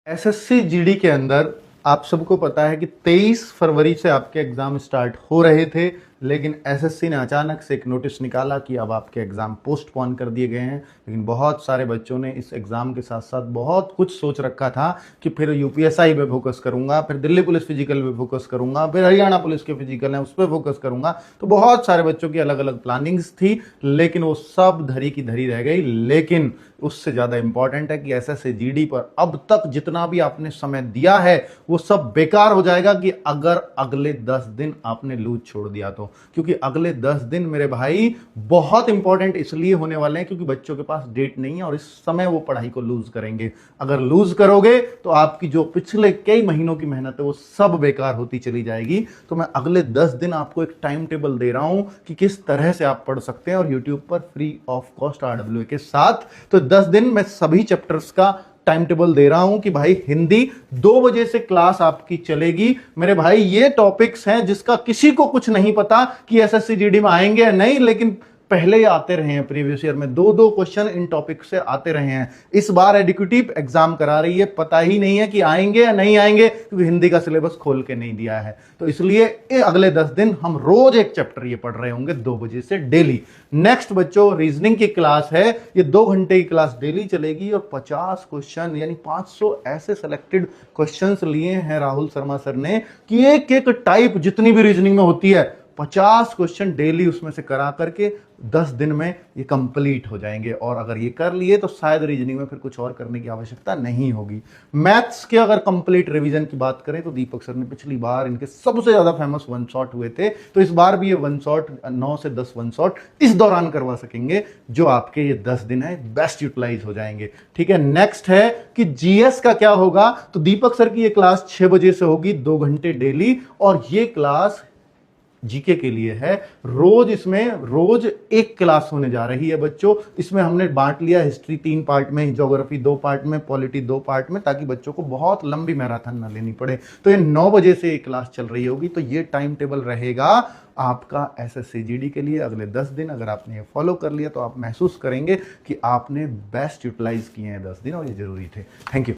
SSC GD के अंदर आप सबको पता है कि 23 फरवरी से आपके एग्जाम स्टार्ट हो रहे थे, लेकिन एसएससी ने अचानक से एक नोटिस निकाला कि अब आपके एग्जाम पोस्टपोन कर दिए गए हैं। लेकिन बहुत सारे बच्चों ने इस एग्जाम के साथ साथ बहुत कुछ सोच रखा था कि फिर यूपीएसआई पे फोकस करूंगा, फिर दिल्ली पुलिस फिजिकल पे फोकस करूंगा, फिर हरियाणा पुलिस के फिजिकल है उस पर फोकस करूंगा। तो बहुत सारे बच्चों की अलग अलग प्लानिंग्स थी, लेकिन वो सब धरी की धरी रह गई। लेकिन उससे ज्यादा इंपॉर्टेंट है कि एसएससी जीडी पर अब तक जितना भी आपने समय दिया है वो सब बेकार हो जाएगा कि अगर अगले 10 दिन आपने लूज छोड़ दिया तो। क्योंकि अगले 10 दिन मेरे भाई बहुत इंपॉर्टेंट इसलिए होने वाले हैं क्योंकि बच्चों के पास डेट नहीं है और इस समय वो पढ़ाई को लूज करेंगे। अगर लूज करोगे तो आपकी जो पिछले कई महीनों की मेहनत है वो सब बेकार होती चली जाएगी। तो मैं अगले 10 दिन आपको एक टाइम टेबल दे रहा हूं कि किस तरह से आप पढ़ सकते हैं, और यूट्यूब पर फ्री ऑफ कॉस्ट RWA के साथ। तो 10 दिन मैं सभी चैप्टर्स का टाइम टेबल दे रहा हूं कि भाई हिंदी 2 बजे से क्लास आपकी चलेगी। मेरे भाई ये टॉपिक्स हैं जिसका किसी को कुछ नहीं पता कि एसएससी जीडी में आएंगे या नहीं, लेकिन पहले आते रहे हैं। प्रीवियस ईयर में 2-2 क्वेश्चन इन टॉपिक से आते रहे हैं। इस बार एडुकेटिव एग्जाम करा रही है, पता ही नहीं है कि आएंगे या नहीं आएंगे क्योंकि हिंदी का सिलेबस खोल के नहीं दिया है। तो इसलिए अगले 10 दिन हम रोज एक चैप्टर ये पढ़ रहे होंगे 2 बजे से डेली। नेक्स्ट बच्चों रीजनिंग की क्लास है, ये 2 घंटे की क्लास डेली चलेगी और 50 क्वेश्चन यानी 500 ऐसे सेलेक्टेड क्वेश्चंस लिए हैं राहुल शर्मा सर ने कि एक एक टाइप जितनी भी रीजनिंग में होती है 50 क्वेश्चन डेली उसमें से करा करके 10 दिन में ये कंप्लीट हो जाएंगे। और अगर ये कर लिए तो शायद रीजनिंग में फिर कुछ और करने की आवश्यकता नहीं होगी। मैथ्स के अगर कंप्लीट रिवीजन की बात करें तो दीपक सर ने पिछली बार इनके सबसे ज्यादा फेमस वन शॉट हुए थे, तो इस बार भी ये वन शॉट 9 से 10 वन शॉट इस दौरान करवा सकेंगे, जो आपके ये 10 दिन है बेस्ट यूटिलाइज हो जाएंगे। ठीक है, नेक्स्ट है कि जीएस का क्या होगा। तो दीपक सर की ये क्लास 6 बजे से होगी, 2 घंटे डेली, और ये क्लास जीके के लिए है। रोज एक क्लास होने जा रही है बच्चों। इसमें हमने बांट लिया हिस्ट्री 3 पार्ट में, ज्योग्राफी 2 पार्ट में, पॉलिटी 2 पार्ट में, ताकि बच्चों को बहुत लंबी मैराथन ना लेनी पड़े। तो ये 9 बजे से ये क्लास चल रही होगी। तो ये टाइम टेबल रहेगा आपका एसएससी जीडी के लिए अगले 10 दिन। अगर आपने ये फॉलो कर लिया तो आप महसूस करेंगे कि आपने बेस्ट यूटिलाइज किए हैं 10 दिन, और ये जरूरी थे। Thank you.